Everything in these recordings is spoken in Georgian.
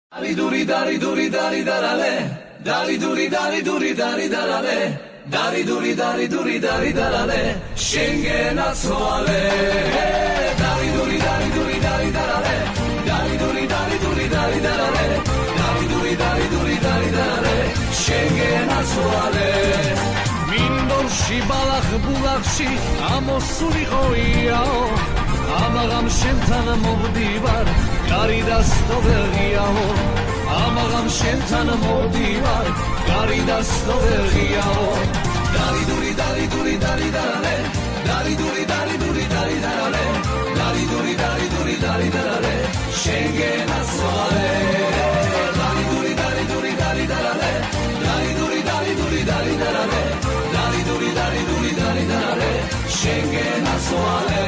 Dari duri dari duri dari darale, dari duri dari duri dari darale, dari duri dari duri dari darale, Schengen attuale. Dari duri dari duri dari darale, dari duri dari duri dari darale, dari duri dari duri dari darale, Schengen attuale. მინდორში ბალახ ბულახში ამოსულიყოიაო ამაღამ შენთან მოვდივარ კარი და სტოვერიაო ამაღამ შენთან მოვდივარ კარი და სტოვერიაო დარი დური დარი დური დარი დარალე დარი დური დარი დური დარი დარალე დარი დური დარი დური დარი დარალე შენგენ ასვალე დარი დური დარი დური დარი დარალე დარი დური დარი დური დარი დარალე დარი დური დარი დური დარი დარალე შენგენ ასვალე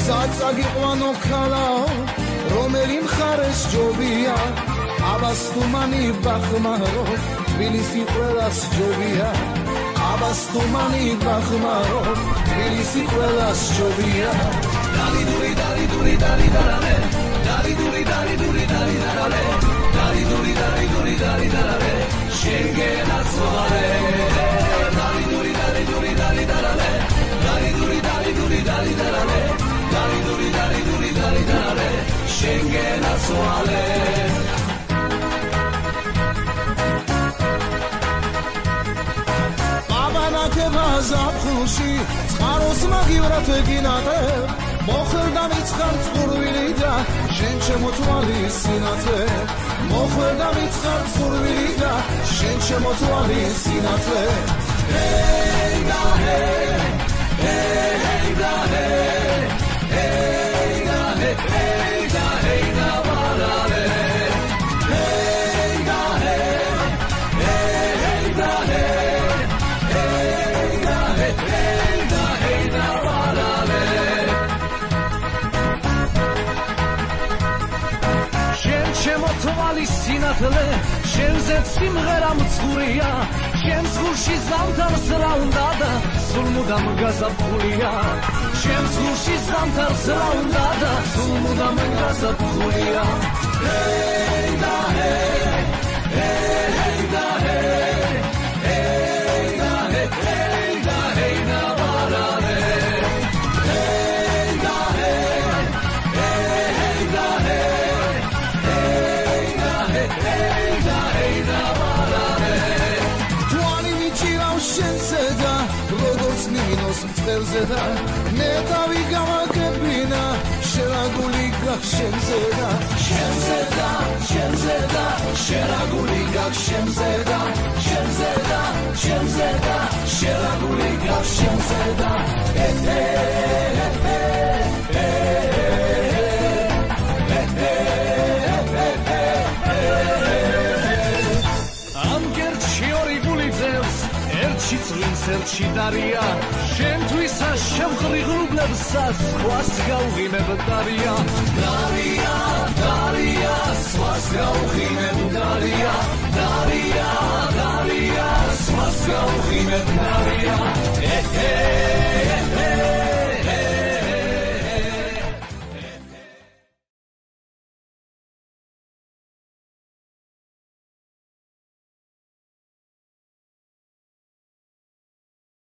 საწაგიყვანო ქალაო რომელი მხარეს ჯობია აბასთუმანი ბახმარო თბილისი ყველას ჯობია აბასთუმანი ბახმარო თბილისი ყველას ჯობია დარი დური დარი დური დარი დარალე დარი დური დარი დური დარი დარალე დარი დური დარი დური დარი დარალე შენგენ აცვალე დარი დური დარი დური დარი დარალე დარი დური დარი დური დარი დარალე Dari duri dari duri dari dare Schengen attuale Abanake bazapxushi წყაროს მაგივრად ეგინატე მოხდა მიცხარ წურვილი და შენ შემოთვალი სინათლე მოხდა მიცხარ წურვილი და შენ შემოთვალი სინათლე Hey da hey hey da hey Hey da hey da varale Hey da hey da hey da varale Shen chemotvali sinatle shen zet simghera mtskhuriya shen zgurshi zamtar zraunda da sulmudam gazabkhuliya Shen zgurshi zamtar zraunda da sulmudam gazabkhuliya Hey da hey da hey da varale Hey da hey da varale Tuani michirav shen seda როგორც მინოს მწერზე და მე დავი გამაგებინა შერაგული გაქვს შენზე და შენზე და შენზე და შერაგული გაქვს შენზე და შენზე და შენზე და შერაგული გაქვს შენზე და ამ გერჩი ორი გული ძევს Erchi წვიმს erchi დარია შენთვისა შემღრიღლებსა სხვას გავღიმებ დარია დარია დარია სხვას გავღიმებ დარია დარია დარია სხვას გავღიმებ დარია